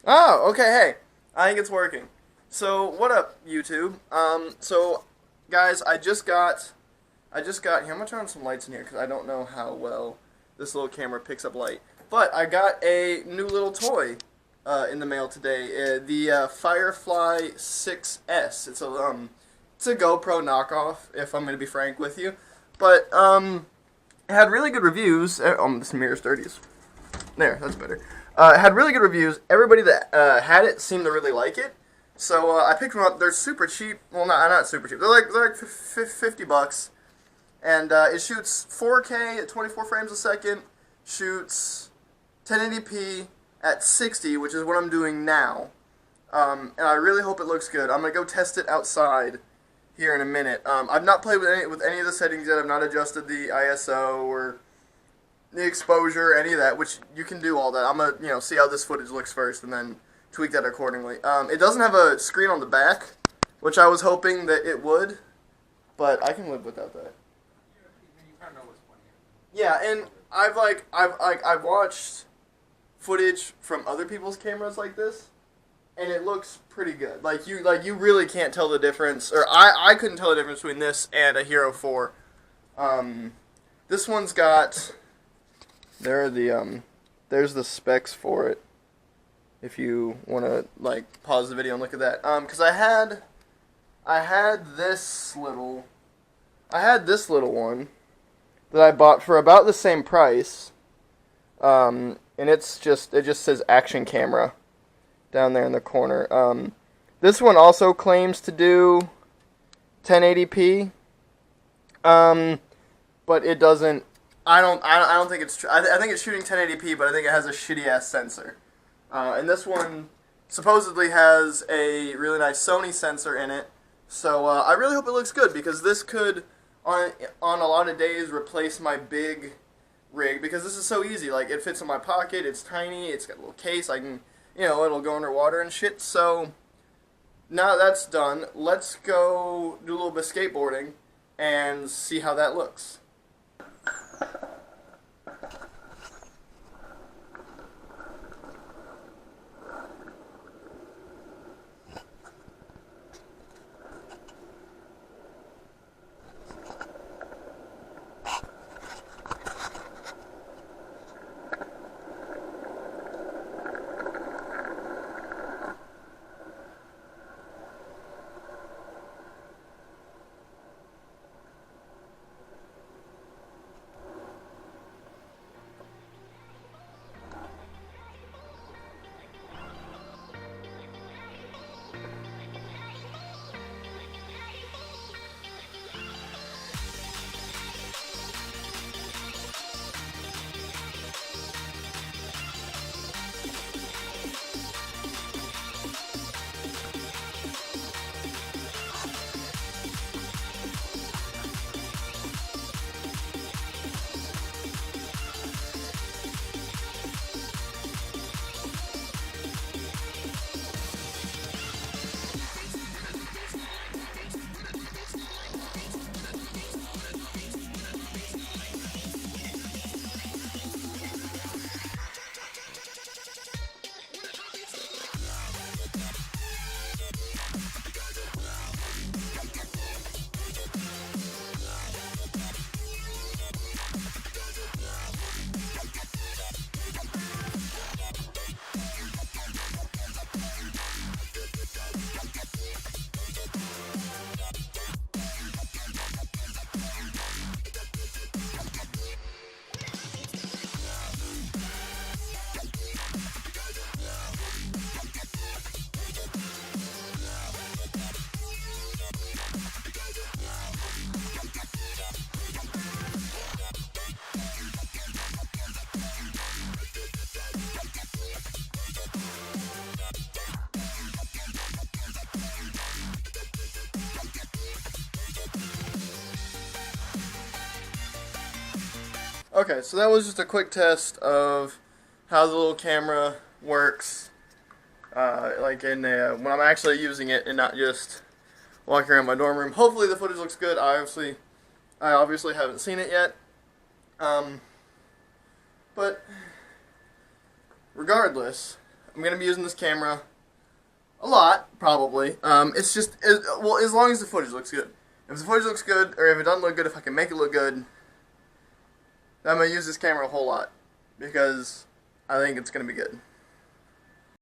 Oh, okay, hey. I think it's working. So, what up, YouTube? Guys, here, I'm gonna turn on some lights in here because I don't know how well this little camera picks up light. But I got a new little toy in the mail today. The Firefly 6S. It's a GoPro knockoff, if I'm gonna be frank with you. But, it had really good reviews. This mirror's dirty. There, that's better. It had really good reviews. Everybody that had it seemed to really like it. So I picked them up. They're super cheap. Well, not super cheap. They're like 50 bucks. And it shoots 4K at 24 frames a second. Shoots 1080p at 60, which is what I'm doing now. And I really hope it looks good. I'm gonna go test it outside here in a minute. I've not played with any of the settings yet. I've not adjusted the ISO or the exposure, any of that, which you can do all that. I'm gonna, see how this footage looks first and then tweak that accordingly. It doesn't have a screen on the back, which I was hoping that it would, but I can live without that. You kind of know what's funny. Yeah, and I've watched footage from other people's cameras like this, and it looks pretty good. You really can't tell the difference, or I couldn't tell the difference between this and a Hero 4. This one's got there's the specs for it. If you want to pause the video and look at that, because I had this little one that I bought for about the same price, and it just says action camera down there in the corner. This one also claims to do 1080p, but it doesn't. I don't think it's true. I think it's shooting 1080p, but I think it has a shitty ass sensor. And this one supposedly has a really nice Sony sensor in it. So I really hope it looks good, because this could, on a lot of days, replace my big rig, because this is so easy. Like, it fits in my pocket. It's tiny. It's got a little case. I can, it'll go underwater and shit. So now that's done, let's go do a little bit of skateboarding and see how that looks. Okay, so that was just a quick test of how the little camera works, when I'm actually using it and not just walking around my dorm room. Hopefully the footage looks good. I obviously haven't seen it yet, but regardless, I'm gonna be using this camera a lot, probably. It's just well, as long as the footage looks good. If the footage looks good, or if it doesn't look good, if I can make it look good, then I'm gonna use this camera a whole lot because I think it's gonna be good.